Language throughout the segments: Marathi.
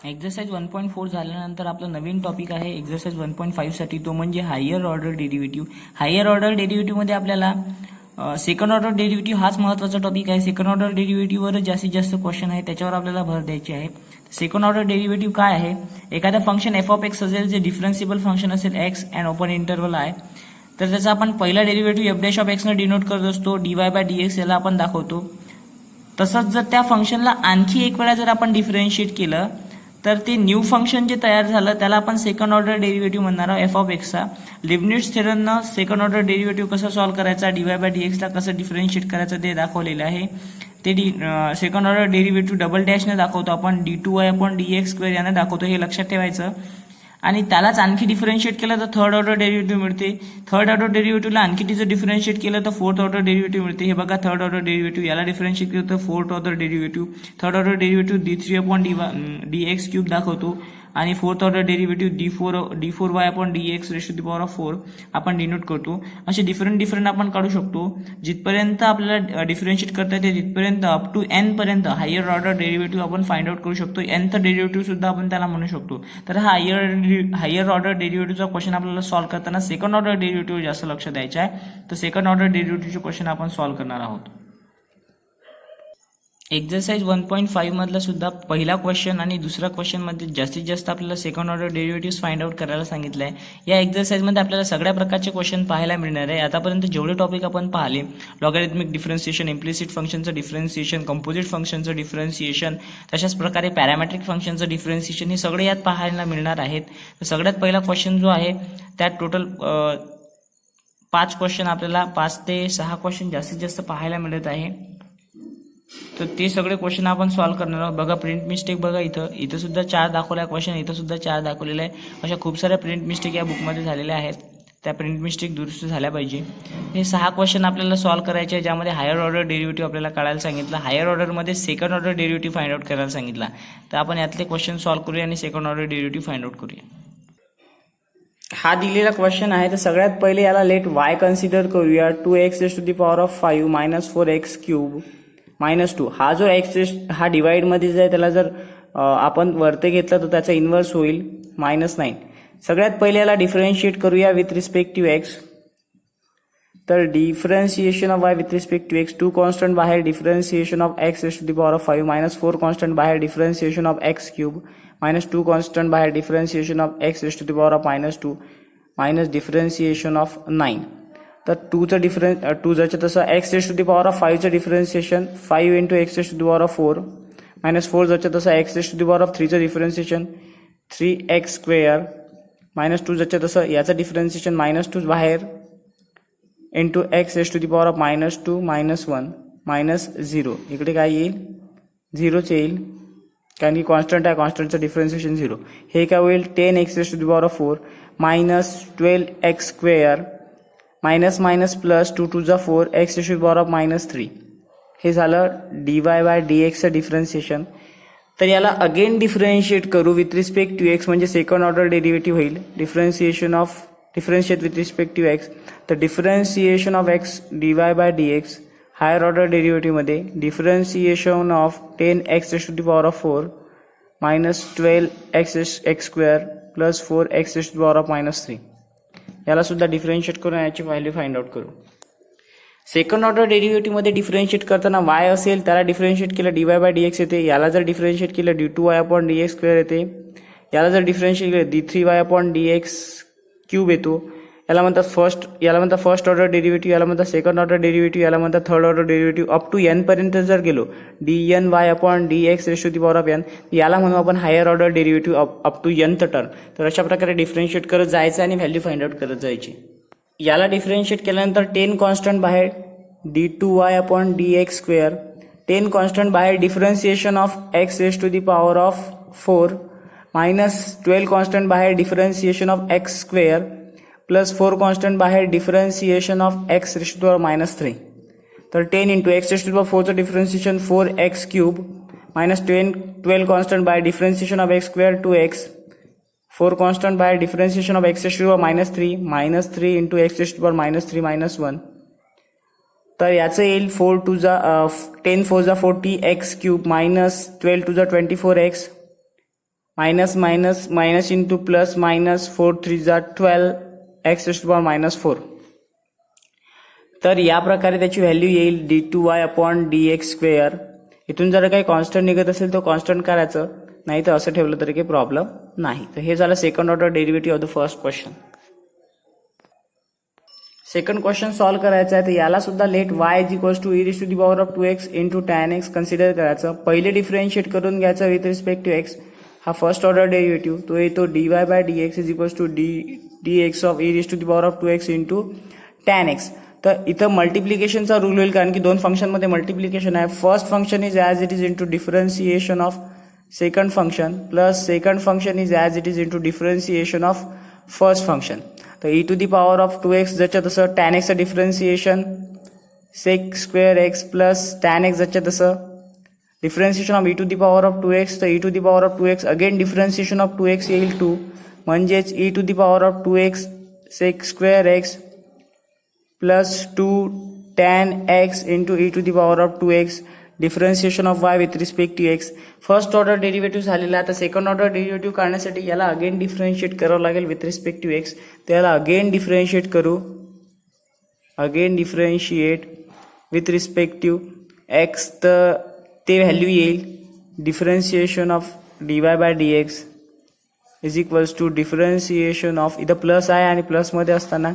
एक्झरसाइज 1.4 झाल्यानंतर आपला नवीन टॉपिक आहे एक्झरसाइज 1.5 साठी, तो म्हणजे higher order derivative. Higher order derivative मध्ये आपल्याला सेकंड ऑर्डर डेरिव्हेटिव्ह हाच महत्त्वाचा टॉपिक आहे. सेकंड ऑर्डर डेरिव्हेटिव्हवर जास्तीत जास्त क्वेश्चन आहे, त्याच्यावर आपल्याला भर द्यायची आहे. सेकंड ऑर्डर डेरिव्हेटिव्ह काय आहे? एखादा फंक्शन एफ ऑफ एक्स असेल जे डिफरन्सिबल फंक्शन असेल एक्स अँड ओपन इंटरव्हल आहे, तर त्याचा आपण पहिला derivative F dash of x ने डिनोट करत असतो, डीवाय बाय डीएक्स याला आपण दाखवतो. तसंच जर त्या फंक्शनला आणखी एक वेळा जर आपण डिफरन्शिएट केलं तर ते न्यू फंक्शन जे तयार झालं त्याला आपण सेकंड ऑर्डर डेरिव्हेटिव्ह म्हणणार आहोत एफ ऑफ एक्सचा. लिबनिट्झ थेरमनं सेकंड ऑर्डर डेरिव्हेटिव्ह कसं सॉल्व्ह करायचा, डीवाय बाय डीएक्सला कसं डिफरन्शिएट करायचं ते दाखवलेलं आहे. ते सेकंड ऑर्डर डेरिव्हेटिव्ह डबल डॅशने दाखवतो आपण, d2y अपॉन dx स्क्वेअर याने दाखवतो, हे लक्षात ठेवायचं. आणि त्यालाच आणखी डिफरन्शिएट केलं तर थर्ड ऑर्डर डेरिव्हेटिव्ह मिळते. थर्ड ऑर्डर डेरिव्हेटिव्हला आणखी तिचं डिफरन्शिएट केलं तर फोर्थ ऑर्डर डेरिव्हेटिव्ह मिळते. हे बघा, थर्ड ऑर्डर डेरिव्हेटिव्ह याला डिफरन्शिएट केलं तर fourth order derivative. Third order derivative d3 upon dx cube दाखवतो आणि fourth order derivative d4y upon dx raise to the power of 4 आपण डिनोट करतो. असे डिफरंट आपण काढू शकतो. जिथपर्यंत आपल्याला डिफरन्शिएट करता येते तिथपर्यंत अप टू n पर्यंत हायर ऑर्डर डेरिव्हेटिव्ह आपण फाइंड आउट करू शकतो. nth डेरिव्हेटिव्ह सुद्धा आपण त्याला म्हणू शकतो. तर हा हायर ऑर्डर डेरिव्हेटिव्हचा क्वेश्चन आपल्याला सॉल्व्ह करताना सेकंड ऑर्डर डेरिव्हेटिव्ह जास्त लक्ष द्यायचं आहे. तर सेकंड ऑर्डर डेरिव्हेटिव्हचे क्वेश्चन आपण सॉल्व्ह करणार आहोत. एक्झरसाइज 1.5 मधला सुद्धा पहिला क्वेश्चन आणि दुसरा क्वेश्चन मध्ये जास्तीत जास्त आपल्याला second order derivative find out करायला सांगितलं आहे. या एक्झरसाइजमध्ये आपल्याला सगळ्या प्रकारचे क्वेश्चन पाहायला मिळणार आहे. आतापर्यंत जेवढे टॉपिक आपण पाहिले, लॉगॅरिथमिक डिफरन्सिएशन, इम्प्लिसिट फंक्शनचं डिफरन्सिएशन, कंपोजिट फंक्शनचं डिफरन्सिएशन, तशाच प्रकारे पॅरामेट्रिक फंक्शनचं डिफरन्सिएशन, हे सगळे यात पाहायला मिळणार आहेत. तर सगळ्यात पहिला क्वेश्चन जो आहे त्यात टोटल 5 क्वेश्चन आपल्याला 5 ते 6 क्वेश्चन जास्तीत जास्त पाहायला मिळत आहे. तर ते सगळे क्वेश्चन आपण सॉल्व्ह करणार आहोत. बघा, प्रिंट मिस्टेक बघा, इथं सुद्धा 4 दाखवल्या क्वेश्चन, इथं सुद्धा 4 दाखवलेले आहे. अशा खूप साऱ्या प्रिंट मिस्टेक या बुकमध्ये झालेल्या आहेत. त्या प्रिंट मिस्टेक दुरुस्त झाल्या पाहिजे. हे 6 क्वेश्चन आपल्याला सॉल्व्ह करायचे आहे, ज्यामध्ये हायर ऑर्डर डेरिव्हेटिव्ह आपल्याला काढायला सांगितलं. हायर ऑर्डरमध्ये second order derivative find out करायला सांगितला. तर आपण यातले क्वेश्चन सॉल्व्ह करूया आणि second order derivative find out करूया. हा दिलेला क्वेश्चन आहे, तर सगळ्यात पहिले याला लेट y कन्सिडर करूया. 2x raise to the power of 5 minus 4x cube minus 2. हा जो x हा डिवाइड मध्ये आहे, त्याला जर आपण वरते घेतला तर त्याचा इन्व्हर्स होईल -9. सगळ्यात पहिले याला डिफरन्शिएट करूया विथ रिस्पेक्ट टू x. तर differentiation of y with respect to x, 2 constant बाहेर, differentiation of x raise to the power of 5 minus 4 constant बाहेर, differentiation of x cube minus 2 constant बाहेर, differentiation of x raise to the power of -2 minus differentiation of 9. तर 2 जर तसं x raise to the power ऑफ 5चं differentiation 5 into x raise to the power of 4 minus 4 जर तसं x raise to the power of 3चं डिफरन्शिएशन 3x स्क्वेअर मायनस 2 जर तसं याचं डिफरन्शिएशन -2 बाहेर into x raise to the power of -2 -1 -0. इकडे काय येईल? 0च येईल, कारण की कॉन्स्टंट आहे, कॉन्स्टंटचं डिफरन्शिएशन 0. हे काय होईल? 10x raise to the power of 4 minus 12x square minus minus plus 2 to जा 4 x raise to the power of -3. हे झालं dy बाय dxचं डिफरन्शिएशन. तर याला अगेन डिफरन्शिएट करू विथ रिस्पेक्ट टू x, म्हणजे सेकंड ऑर्डर डेरिव्हेटिव्ह होईल. Differentiate with respect to x, तर differentiation of x dy by dx. Higher order derivative मध्ये differentiation of 10x raise to the power of 4 minus 12x square plus 4x raise to the power of -3. याला सुद्धा डिफरन्शिएट करून याची व्हॅल्यू फाइंड आउट करू. सेकंड ऑर्डर डेरिव्हेटिव्ह मध्ये डिफरन्शिएट करताना y असेल त्याला डिफरन्शिएट केलं dy बाय dx येते. याला जर डिफरन्शिएट केलं d2y अपॉन dx स्क्वेअर येते. याला जर डिफरन्शिएट केलं d3y अपॉन dx क्यूब येतो. याला म्हणतात फर्स्ट ऑर्डर डेरिव्हेटिव्ह, याला म्हणतात सेकंड ऑर्डर डेरिव्हेटिव्ह, याला म्हणतात third order derivative. Up to n पर्यंत जर गेलो dny upon dx raise to the power of n, याला म्हणू आपण higher order derivative up to nth term. तर अशा प्रकारे डिफरन्शिएट करत जायचं आणि व्हॅल्यू फाइंड आउट करत जायची. याला डिफरन्शिएट केल्यानंतर 10 कॉन्स्टंट बाहेर, d2y upon dx square, 10 constant बाहेर, differentiation of x raise to the power of 4 minus 12 constant बाहेर, differentiation of x square plus 4 constant बाहेर, differentiation of x raise to the power -3. तर 10 into x raise to the power 4चं differentiation 4x cube minus 12 constant बाहेर, differentiation of x square 2x, 4 constant बाहेर, differentiation of x raise to the power -3 into x raise to the power -3 -1. तर याचं येईल 10 4 जा 40x क्यूब मायनस 12 2 जा 24x minus minus minus into plus minus 4 3 जा 12x⁻⁴. तर या प्रकारे त्याची व्हॅल्यू येईल d2y/dx². इथून जर काही कॉन्स्टंट निघत असेल तर कॉन्स्टंट करायचं, नाही तर असं ठेवलं तरी काही प्रॉब्लेम नाही. तर हे झालं second order derivative of the first question. Second question solve करायचा आहे, तर याला सुद्धा let y e⁻²x into tan x consider करायचं. पहिले डिफरन्शिएट करून घ्यायचं विथ रिस्पेक्ट टू x. हा फर्स्ट ऑर्डर डेरिव्हेटिव्ह तो येतो dy/dx dx of e⁻² into tan x. तर इथं मल्टिप्लिकेशनचा रूल होईल, कारण की दोन फंक्शनमध्ये मल्टिप्लिकेशन आहे. First function is as it is into differentiation of second function plus second function is as it is into differentiation of first function. तर e⁻²x जच्या तसं tan x चं differentiation sec² x plus tan x जच्या तसं डिफरन्सिएशन ऑफ e⁻²x. तर e⁻²x again differentiation of 2x येईल 2, म्हणजेच e⁻²x sec² x plus 2 tan x into e⁻²x differentiation of y with respect to x. First order derivative झालेला आहे. आता सेकंड ऑर्डर डेरिव्हेटिव्ह काढण्यासाठी याला अगेन डिफरन्शिएट करावं लागेल विथ रिस्पेक्ट टू x. त्याला अगेन डिफरन्शिएट करू, again differentiate with respect to x. तर ते व्हॅल्यू येईल differentiation of dy/dx is equals to differentiation of, इथं प्लस आहे आणि प्लसमध्ये असताना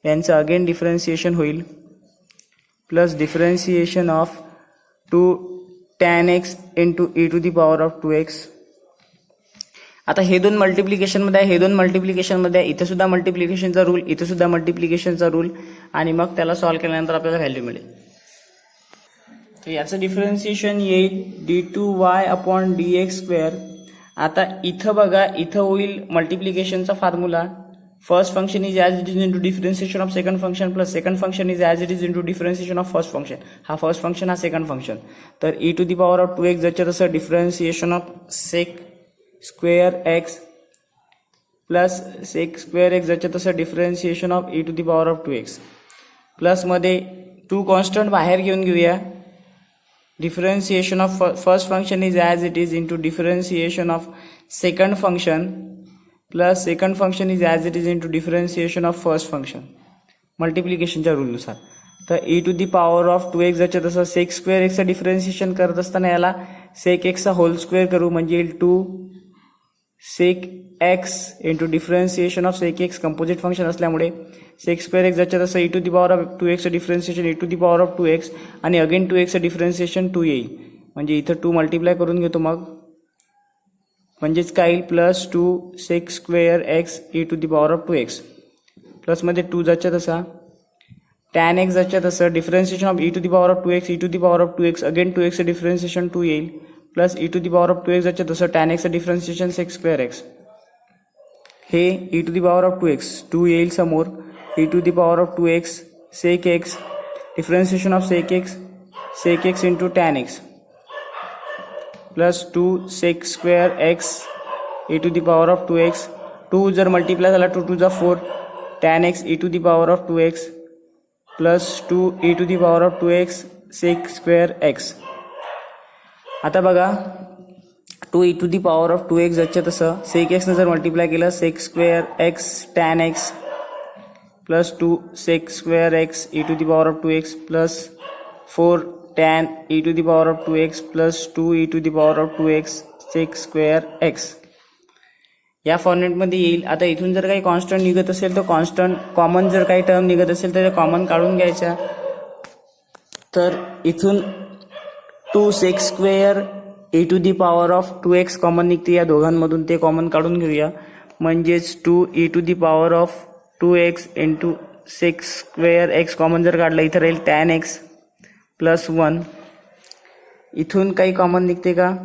यांचं अगेन डिफरन्सिएशन होईल, plus differentiation of 2 tan x into e⁻²x. आता हे दोन मल्टिप्लिकेशनमध्ये आहे, हे दोन मल्टिप्लिकेशनमध्ये आहे. इथे सुद्धा मल्टिप्लिकेशनचा रूल, इथे सुद्धा मल्टिप्लिकेशनचा रूल, आणि मग त्याला सॉल्व्ह केल्यानंतर आपल्याला व्हॅल्यू मिळेल. तर याचं डिफरन्सिएशन येईल d2y/dx². आता इथं बघा, इथं होईल मल्टिप्लिकेशनचा formula. First function is as it is into differentiation of second function plus second function is as it is into differentiation of first function. हा फर्स्ट फंक्शन, हा सेकंड फंक्शन. तर e⁻²x जच्या तसं differentiation of sec² x plus sec² x जच्या तसं डिफरन्सिएशन ऑफ e⁻²x. प्लसमध्ये 2 कॉन्स्टंट बाहेर घेऊन घेऊया. Differentiation of first function is as it is into differentiation of second function plus second function is as it is into differentiation of first function मल्टिप्लिकेशनच्या रूलनुसार. तर e⁻² जच्या तसं sec² x चं डिफरन्सिएशन करत असताना याला sec x चा होल स्क्वेअर करू, म्हणजे येईल 2 sec x into differentiation of sec x composite function असल्यामुळे sec² x जच्या तसं e⁻² चं डिफरन्सिएशन e⁻²x आणि अगेन 2x चं डिफरन्सिएशन 2 येईल, म्हणजे इथं 2 मल्टिप्लाय करून घेतो मग, म्हणजेच काय येईल प्लस 2 sec² x e⁻²x प्लसमध्ये 2 जच्या तसा tan x जच्या तसं differentiation of e⁻²x again 2x चं डिफरन्सिएशन 2 येईल, प्लस e⁻²x जच्या तसं tan x चं डिफरन्सिएशन sec² x. हे e⁻²x 2 येईल समोर, e⁻²x sec x differentiation of sec x into tan x plus 2 sec² x e⁻²x. 2 जर मल्टिप्लाय झाला 2 2 4 tan x e⁻²x plus 2 e⁻²x sec² x. आता बघा 2 e⁻²x जच्या तसं sec x ने जर मल्टिप्लाय केलं sec² x tan x plus 2 sec² x e⁻²x plus 4 tan e⁻²x plus 2 e⁻²x sec² x या फॉर्मॅटमध्ये येईल. आता इथून जर काही कॉन्स्टंट निघत असेल तर कॉन्स्टंट कॉमन, जर काही टर्म निघत असेल तर कॉमन काढून घ्यायच्या. तर इथून 2 sec² e⁻²x कॉमन निघते या दोघांमधून, ते कॉमन काढून घेऊया, म्हणजेच 2 e⁻² into sec² x common जर काढला इथं राहील tan x प्लस 1. इथून काही कॉमन निघते का,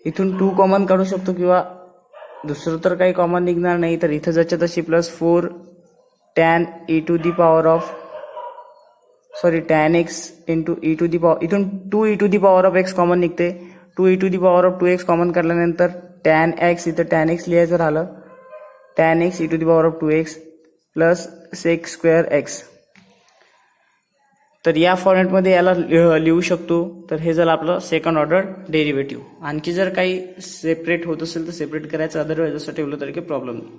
इथून 2 कॉमन काढू शकतो किंवा दुसरं तर काही कॉमन निघणार नाही. तर इथं जच्या तशी plus 4 tan tan x into इथून 2 e⁻x कॉमन निघते. 2 e⁻²x कॉमन काढल्यानंतर tan x, इथं tan x लिहायचं राहिलं, tan x e⁻² plus sec² x. तर या फॉर्मॅटमध्ये याला लिहू शकतो. तर हे झालं आपलं सेकंड ऑर्डर डेरिव्हेटिव्ह. आणखी जर काही सेपरेट होत असेल तर सेपरेट करायचं, अदरवाईज असं ठेवलं तरी काही प्रॉब्लेम नाही.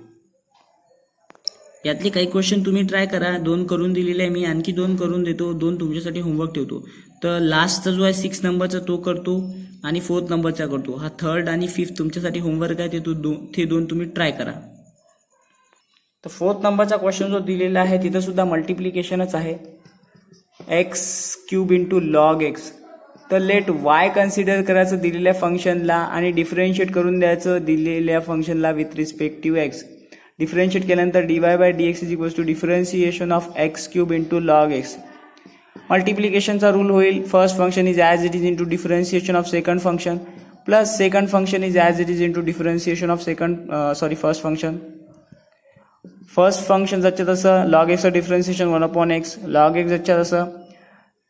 यातले काही क्वेश्चन तुम्ही ट्राय करा. 2 करून दिलेले आहे मी, आणखी 2 करून देतो. 2 तुमच्यासाठी होमवर्क ठेवतो. तर लास्टचा जो आहे 6 नंबरचा तो करतो आणि 4th नंबरचा करतो. हा 3rd आणि 5th तुमच्यासाठी होमवर्क आहे, ते 2 तुम्ही ट्राय करा. तर 4th नंबरचा क्वेश्चन जो दिलेला आहे तिथं सुद्धा मल्टिप्लिकेशनच आहे. X cube into log x. तर लेट वाय कन्सिडर करायचं दिलेल्या फंक्शनला आणि डिफरन्शिएट करून द्यायचं दिलेल्या फंक्शनला विथ रिस्पेक्टिव्ह एक्स. डिफरन्शिएट केल्यानंतर dy by dx is equals to differentiation of x cube into log x. मल्टिप्लिकेशनचा रूल होईल. First function is as it is into differentiation of second function plus second function is as it is into differentiation of first function. First function जसं तसं लॉग एक्सचं डिफरन्शिएशन 1/x, लॉग एक्स जसं तसं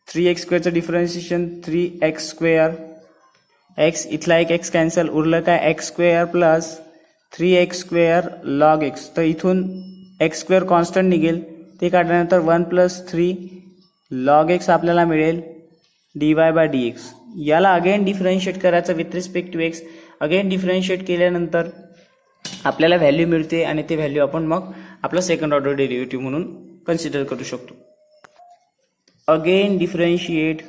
3x स्क्वेअरचं differentiation 3x square. X इथला एक एक्स कॅन्सल, उरलं काय x square plus 3x square log x. तर इथून एक्स स्क्वेअर कॉन्स्टंट निघेल, ते काढल्यानंतर 1 + 3 लॉग एक्स आपल्याला मिळेल dy बाय dx. याला अगेन डिफरन्शिएट करायचं with respect to x. Again differentiate केल्यानंतर आपल्याला व्हॅल्यू मिळते आणि ते व्हॅल्यू आपण मग आपला सेकंड ऑर्डर डेरिव्हेटिव्ह म्हणून कन्सिडर करू शकतो. Again differentiate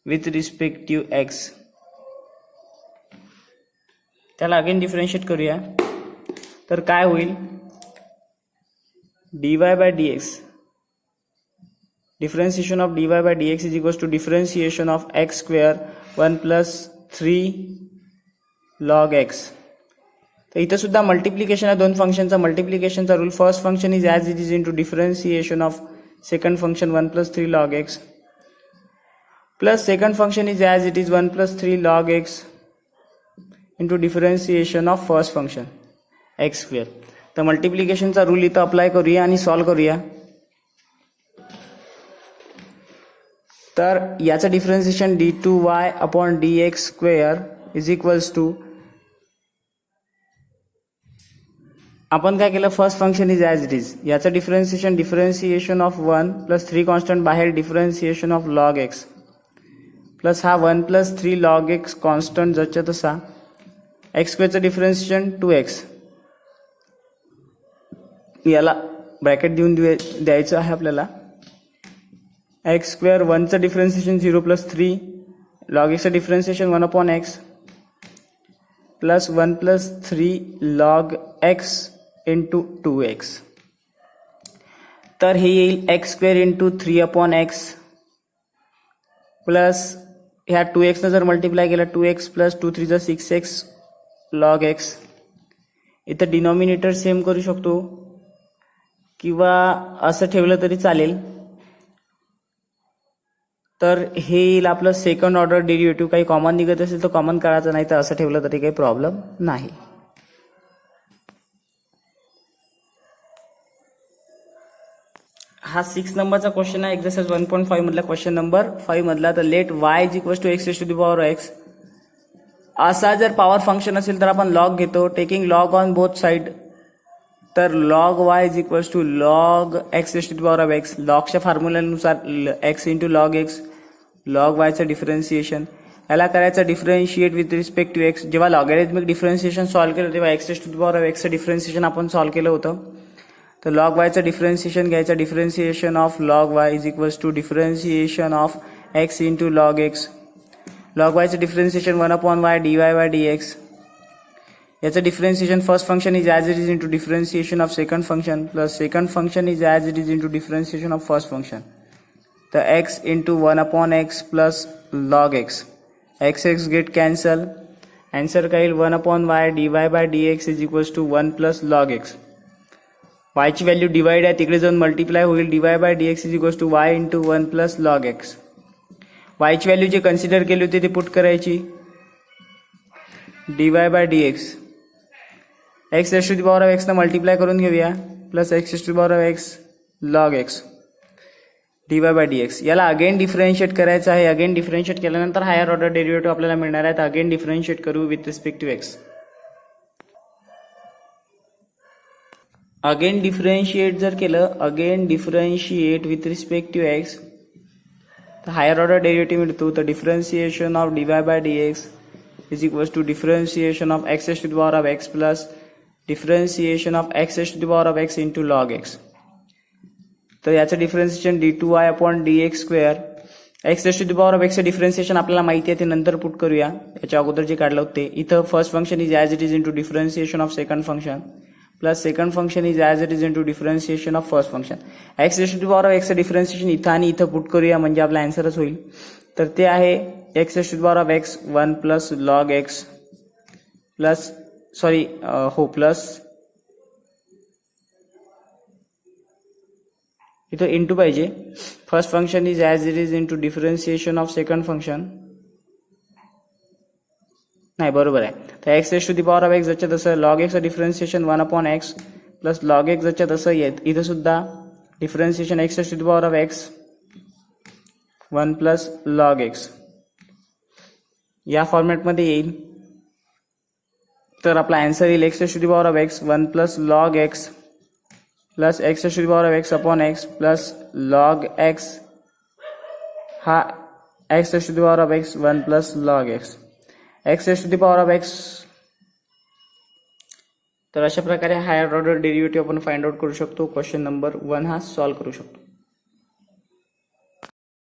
with respective x. त्याला अगेन डिफरन्शिएट करूया. तर काय होईल, dy by dx, differentiation of dy by dx is equals to differentiation of x square 1 + 3 log x. तर इथं सुद्धा मल्टिप्लिकेशन आहे दोन फंक्शनचा. मल्टिप्लिकेशनचा rule, first function is as it is into differentiation of second function 1 + 3 log x plus second function is as it is 1 + 3 log x into differentiation of first function x square. तर मल्टिप्लिकेशनचा रूल इथं अप्लाय करूया आणि सॉल्व करूया. तर याचं differentiation d2y/dx² is equals to, आपण काय केलं, first function is as it is, याचं डिफरन्शिएशन ऑफ 1 + 3 कॉन्स्टंट बाहेर differentiation of log x plus हा 1 + 3 लॉग एक्स कॉन्स्टंट जसं तसा, एक्स स्क्वेअरचं डिफरन्शिएशन 2x. याला ब्रॅकेट देऊन द्यायचं आहे आपल्याला. एक्स स्क्वेअर 1चं डिफरन्शिएशन 0 + 3 लॉग एक्सचं differentiation 1/x plus 1 + 3 log x into 2x. तर हे येईल x square into 3/x plus ह्या 2x जर मल्टिप्लाय केला 2x plus 2 3 6x log x. इथं डिनॉमिनेटर सेम करू शकतो किंवा असं ठेवलं तरी चालेल. तर हे येईल आपलं सेकंड ऑर्डर डेरिव्हेटिव्ह. काही कॉमन निघत असेल तर कॉमन काढायचं, नाही तर असं ठेवलं तरी काही प्रॉब्लेम नाही. हा 6 नंबरचा क्वेश्चन आहे, एक्सरसाइज 1.5 मधला क्वेश्चन नंबर 5 मधला. तर let y is equals to x⁻x. असा जर पॉवर फंक्शन असेल तर आपण लॉग घेतो, taking log on both side. तर log y is equals to log x⁻x. लॉगच्या फॉर्म्युल्यानुसार x into log x, log वायचं डिफरन्शिएशन. याला करायचं differentiate with respect to x. जेव्हा लॉगॅरिथमिक डिफरन्शिएशन सॉल्व्ह केलं तेव्हा x⁻x डिफरन्शिएशन आपण सॉल्व्ह केलं होतं. तर लॉग वायचं डिफरन्शिएशन घ्यायचं, differentiation of log y is equals to differentiation of x into log x. Log वायचं differentiation 1/y dy by dx. याचं differentiation first function is as it is into differentiation of second function plus second function is as it is into differentiation of first function. तर x into 1/x plus log x. x get cancel. Answer काय येईल, 1/y dy by dx is equals to 1 plus log x. वायची व्हॅल्यू डिवाइड आहे, तिकडे जाऊन मल्टिप्लाय होईल. dy by dx is equals to y into 1 plus log x. वायची व्हॅल्यू जे कन्सिडर केली होती ती पुट करायची, dy बाय dx. x⁻x न मल्टिप्लाय करून घेऊया plus x⁻x log x dy by dx. याला अगेन डिफरन्शिएट करायचं आहे. अगेन डिफरन्शिएट केल्यानंतर हायर ऑर्डर डेरिव्हेटिव्ह आपल्याला मिळणार आहे. तर अगेन डिफरन्शिएट करू with respect to x. Again differentiate जर केलं, again differentiate with respect to x, तर हायर ऑर्डर डेरिव्हेटिव्ह मिळतो. तर differentiation of dy by dx is equals to differentiation of x to the power of x plus differentiation of x to the power of x into log x. तर याचं differentiation d2y upon dx square, x to the power of x differentiation आपल्याला माहिती आहे, ते नंतर पुट करूया. याच्या अगोदर जे काढलं होते इथं first function is as it is into differentiation of second function plus second function is as it is into differentiation of first function. x to the power of x differentiation इथं आणि इथं पुट करूया म्हणजे आपला आन्सरच होईल. तर ते आहे x to the power of x 1 plus log x plus plus इथं इंटू पाहिजे. First function is as it is into differentiation of second function, नाही बरोबर आहे. तर x to the power of x जच्या तसं log x differentiation 1 upon x plus log x जच्या तसं येत, इथं सुद्धा differentiation x to the power of x 1 plus log x या फॉर्मॅटमध्ये येईल. तर आपला आन्सर येईल x to the power of x 1 plus log x plus x to the power of x upon x plus log x, हा x to the power of x 1 plus log x, x to the power of x. तर अशा प्रकारे हायर ऑर्डर डेरिव्हेटिव्ह आपण फाइंड आउट करू शकतो. क्वेश्चन नंबर 1 हा सॉल्व्ह करू शकतो.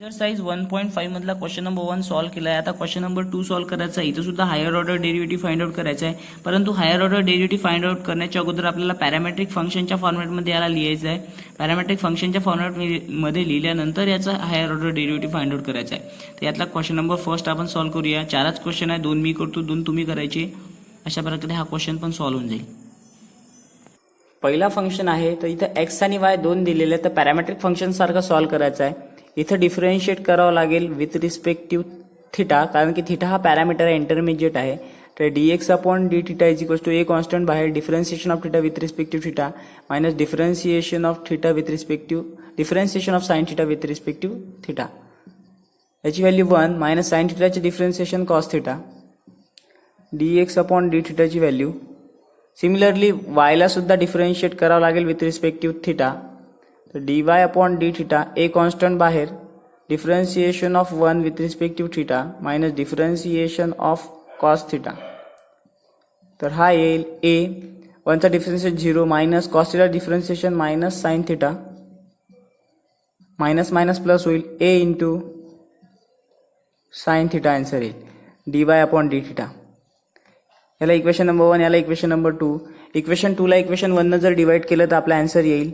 एक्सरसाइज 1.5 मधला क्वेश्चन नंबर 1 सॉल्व्ह केला आहे. आता क्वेश्चन नंबर 2 सॉल्व्ह करायचा आहे. इथं सुद्धा higher order derivative find out करायचा आहे. परंतु higher order derivative find out करण्याच्या अगोदर आपल्याला पॅरामेट्रिक फंक्शनच्या फॉर्मॅटमध्ये याला लिहायचं आहे. पॅरामेट्रिक फंक्शनच्या फॉर्मॅटमध्ये लिहिल्यानंतर याचा higher order derivative find out करायचा आहे. तर यातला क्वेश्चन नंबर फर्स्ट आपण सॉल्व्ह करूया. 4च क्वेश्चन आहे, 2 मी करतो, 2 तुम्ही करायचे. अशा प्रकारे हा क्वेश्चन पण सॉल्व्ह होऊन जाईल. पहिला फंक्शन आहे, तर इथं एक्स आणि वाय दोन दिलेले आहेत. तर पॅरामेट्रिक फंक्शन सारखं सॉल्व्ह करायचं आहे. इथं डिफरन्शिएट करावं लागेल विथ रिस्पेक्टिव्ह थिटा, कारण की थिटा हा पॅरामीटर आहे, इंटरमिजिएट आहे. तर dx upon d theta is equals to a constant बाहेर differentiation of theta with respective theta minus differentiation of theta with differentiation of sine theta with respective theta. याची व्हॅल्यू 1 मायनस साइन थिटाचे differentiation cos theta dx upon d थिटाची व्हॅल्यू. सिमिलरली वायला सुद्धा डिफरन्शिएट करावं लागेल विथ रिस्पेक्टिव्ह थिटा. तर dy upon d theta a constant बाहेर differentiation of 1 with respective theta minus differentiation of cos theta. तर हा येईल ए 1चा differentiation 0 minus cos theta differentiation minus sine theta minus minus plus होईल a into sine theta. Answer येईल dy अपॉन डी थिटा. याला इक्वेशन नंबर 1, याला इक्वेशन नंबर 2. इक्वेशन 2 ला इक्वेशन 1 जर डिवाइड केलं तर आपला आन्सर येईल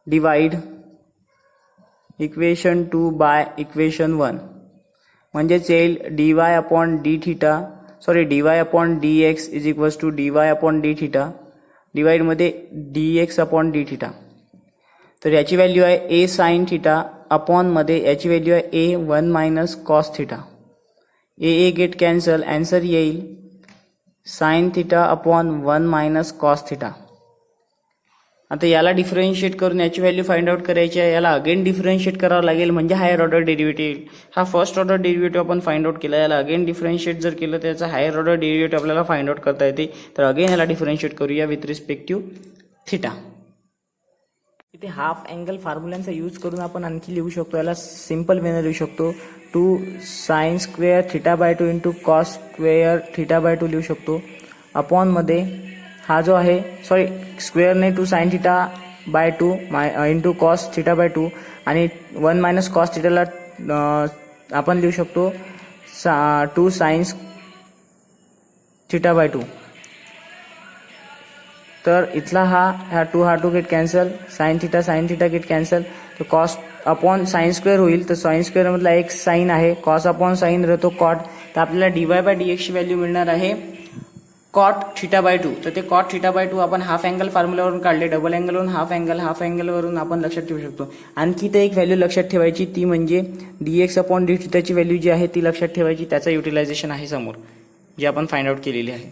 डिवाइड इक्वेशन 2 बाय इक्वेशन 1, म्हणजेच येईल dy upon d theta dy upon dx is equals to dy upon d theta डिवाइडमध्ये dx अपॉन डी थिटा. तर याची व्हॅल्यू आहे ए साइन थिटा अपॉन मध्ये याची व्हॅल्यू आहे ए 1 मायनस कॉस थिटा. ए गेट कॅन्सल, आन्सर येईल sine theta upon 1 minus cos theta. आता याला डिफरन्शिएट करून याची व्हॅल्यू फाइंड आउट करायची आहे. याला अगेन डिफरन्शिएट करावं लागेल म्हणजे हायर ऑर्डर डेरिव्हेटिव्ह. हा फर्स्ट ऑर्डर डेरिव्हेटिव्ह आपण फाइंड आउट केला. याला अगेन डिफरन्शिएट जर केलं तर याचा हायर ऑर्डर डेरिव्हेटिव्ह आपल्याला फाइंड आउट करता येते. तर अगेन याला डिफरन्शिएट करूया विथ रिस्पेक्टिव्ह थिटा. इथे हाफ अँगल फॉर्म्युलांचा यूज करून आपण आणखी लिहू शकतो. याला सिंपल वेने लिहू शकतो 2 sine square theta by 2 into cos square theta by 2 लिहू शकतो. अपॉन मध्ये हा जो आहे स्क्वेअरने 2 sine theta by 2 into cos theta by 2 आणि 1 मायनस कॉस थिटाला आपण लिहू शकतो 2 साइन थिटा बाय 2. तर इथला हा 2 gate cancel, sine theta get cancel. तर कॉस अपॉन साइन स्क्वेअर होईल. तर साइन स्क्वेअर मधला एक साइन आहे, कॉस अपॉन साइन राहतो कॉट. तर आपल्याला dy बाय dx ची व्हॅल्यू मिळणार आहे कॉट थिटा बाय 2. तर ते कॉट थिटा बाय 2 आपण हाफ अँगल फॉर्म्युलावरून काढले. डबल अँगलवरून हाफ अँगलवरून आपण लक्षात ठेवू शकतो. आणखी तर एक व्हॅल्यू लक्षात ठेवायची, ती म्हणजे dx अपॉन डी थिटाची व्हॅल्यू जी आहे ती लक्षात ठेवायची. त्याचा युटिलायझेशन आहे समोर जे आपण फाइंड आउट केलेली आहे.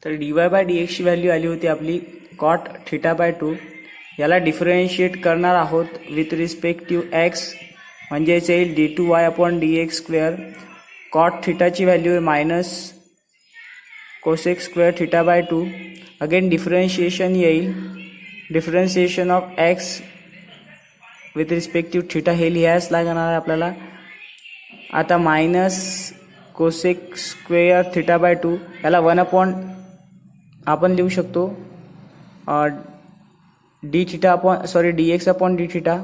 तर dy बाय dx ची व्हॅल्यू आली होती आपली कॉट थिटा बाय 2. याला डिफरन्शिएट करणार आहोत विथ रिस्पेक्टिव्ह एक्स, म्हणजेच येईल d2y upon dx square. Cot थिटाची value minus cosec square theta by 2. Again differentiation येईल differentiation of x with respect to theta हे लिहायच लागणार आहे आपल्याला. आता minus cosec square theta by 2 याला 1 अपॉन आपण लिहू शकतो d theta upon d x upon d theta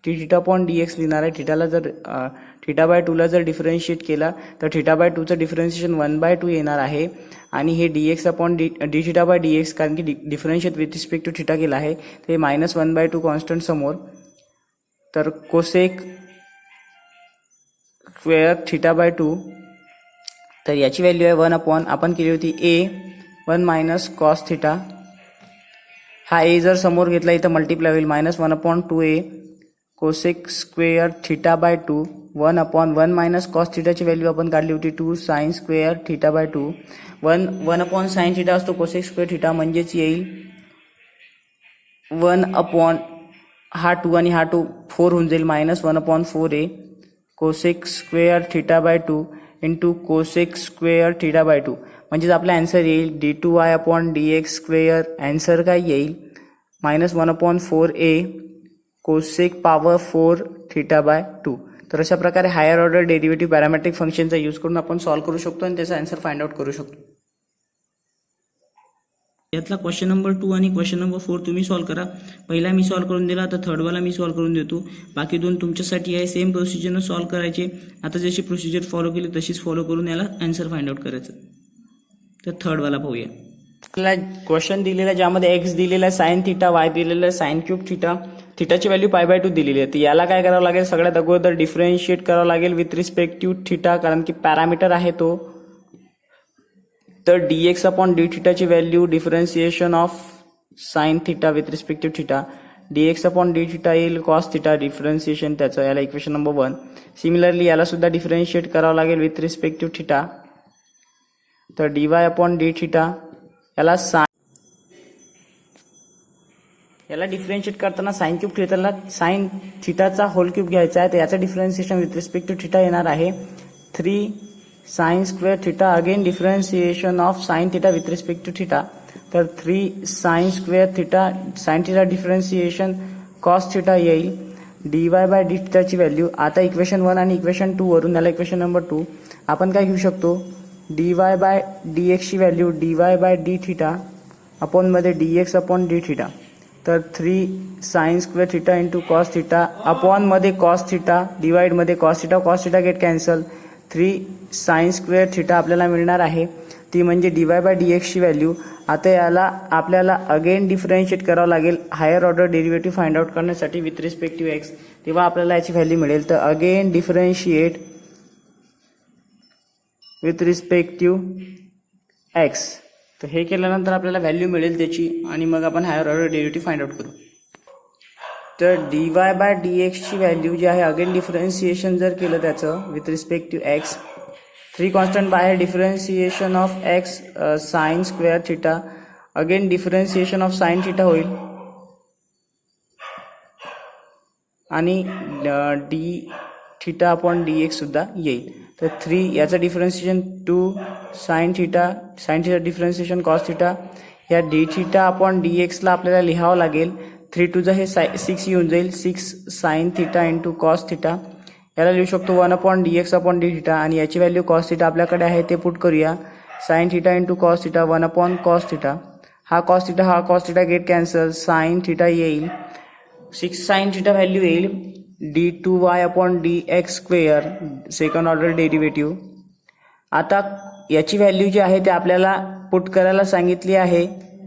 theta upon d x लिहिणार आहे. थिटाला जर थिटा बाय 2ला जर डिफरन्शिएट केला तर थिटा बाय 2चं डिफरन्शिएशन 1/2 येणार आहे आणि हे d x upon d theta by d x कारण की differentiate with respect to theta केला आहे ते मायनस 1/2 कॉन्स्टंट समोर. तर कोसेक स्क्वेअर थिटा बाय 2 तर याची व्हॅल्यू आहे 1 अपॉन आपण केली होती ए 1 मायनस कॉस थिटा. हा ए जर समोर घेतला इथं मल्टिप्लाय होईल -1/2a cosec square theta by 2 1 upon 1 minus cos थिटाची व्हॅल्यू आपण काढली होती 2 sine square theta by 2 1 upon sine theta असतो कोसेक स्क्वेअर थिटा म्हणजेच येईल 1 अपॉन हा 2 आणि हा 2 4 होऊन जाईल -1/4a cosec square theta by 2 into cosec square theta by 2 म्हणजेच आपला आन्सर येईल d2y upon dx square. Answer काय येईल -1/4a cosec power 4 theta by 2. तर अशा प्रकारे हायर ऑर्डर डेरिव्हेटिव्ह पॅरामेट्रिक फंक्शनचा यूज करून आपण सॉल्व्ह करू शकतो आणि त्याचा आन्सर फाइंड आउट करू शकतो. यातला क्वेश्चन नंबर 2 आणि क्वेश्चन नंबर 4 तुम्ही सॉल्व्ह करा. पहिला मी सॉल्व्ह करून दिला तर थर्डवाला मी सॉल्व्ह करून देतो. बाकी दोन तुमच्यासाठी आहे सेम प्रोसिजरनं सॉल्व्ह करायचे. आता जशी प्रोसिजर फॉलो केली तशीच फॉलो करून याला आन्सर फाइंड आउट करायचं. तर थर्डवाला पाहूया. आपल्याला क्वेश्चन दिलेला ज्यामध्ये एक्स दिलेला आहे साइन थिटा वाय दिलेला आहे साइन क्यूब थिटा थिटाची व्हॅल्यू π/2 दिलेली आहे. तर याला काय करावं लागेल सगळ्यात अगोदर डिफरन्शिएट करावं लागेल विथ रिस्पेक्ट टू थिटा कारण की पॅरामीटर आहे तो. तर dx अपॉन डी थिटाची value differentiation of sine theta with respect to theta dx upon d theta येईल कॉस थिटा डिफरन्शिएशन त्याचं याला इक्वेशन नंबर 1. सिमिलरली याला सुद्धा डिफरन्शिएट करावं लागेल विथ रिस्पेक्ट टू थिटा. तर dy अपॉन डी थिटा याला डिफरन्शिएट करताना साइन क्यूब थिटाला साइन थिटाचा होल क्यूब घ्यायचा आहे. तर याचं differentiation with respect to theta येणार आहे 3 sine square theta again differentiation of sine theta with respect to theta. तर 3 sine square theta sine theta differentiation cos theta येईल dy बाय डी थिटाची व्हॅल्यू. आता इक्वेशन 1 आणि इक्वेशन 2 वरून याला इक्वेशन नंबर 2 आपण काय घेऊ शकतो dy बाय dx ची value dy by d theta upon मध्ये dx अपॉन डी थिटा. तर 3 sine square theta into cos theta upon मध्ये कॉस थिटा डिवाइड मध्ये cos theta get cancel 3 sine square theta आपल्याला मिळणार आहे ती म्हणजे dy बाय dx ची व्हॅल्यू. आता याला आपल्याला अगेन डिफरन्शिएट करावं लागेल higher order derivative find out करण्यासाठी विथ रिस्पेक्ट टू x. तेव्हा आपल्याला याची व्हॅल्यू मिळेल. तर again differentiate with respect to x. तर हे केल्यानंतर आपल्याला व्हॅल्यू मिळेल त्याची आणि मग आपण higher order derivative find out करू. तर dy बाय dx ची व्हॅल्यू जी आहे अगेन डिफरन्शिएशन जर केलं त्याचं with respect to x 3 constant बाहेर differentiation of x sine square theta again differentiation of sine theta होईल आणि डी थिटा अपॉन dx सुद्धा येईल. तर 3 याचं differentiation 2 sign theta differentiation cos theta या डी थिटा अपॉन dx ला आपल्याला लिहावं लागेल 3 टू हे 6 येऊन जाईल 6 sine theta into cos theta. याला लिहू शकतो 1 upon dx upon d theta आणि याची व्हॅल्यू कॉस थिटा आपल्याकडे आहे ते पुट करूया sine theta into cos theta 1 upon cos theta. हा cos theta get cancel sine theta येईल 6 साइन थिटा व्हॅल्यू येईल d2y upon dx square second order derivative. आता याची व्हॅल्यू जी आहे ते आपल्याला पुट करायला सांगितली आहे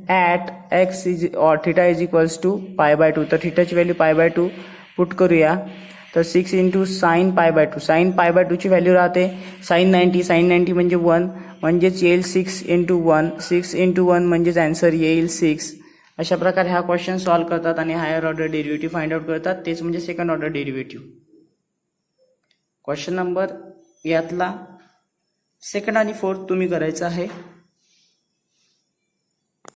at x or theta is equals to π/2. तर थिटाची व्हॅल्यू π/2 पुट करूया. तर 6 इंटू साइन π/2 साइन π/2 ची व्हॅल्यू राहते साइन 90 म्हणजे 1 म्हणजेच येईल 6 इंटू 1 म्हणजेच आन्सर येईल 6. अशा प्रकारे हा क्वेश्चन सॉल्व्ह करतात आणि higher order derivative find out करतात तेच म्हणजे second order derivative. Question number यातला सेकंड आणि फोर्थ तुम्ही करायचं आहे.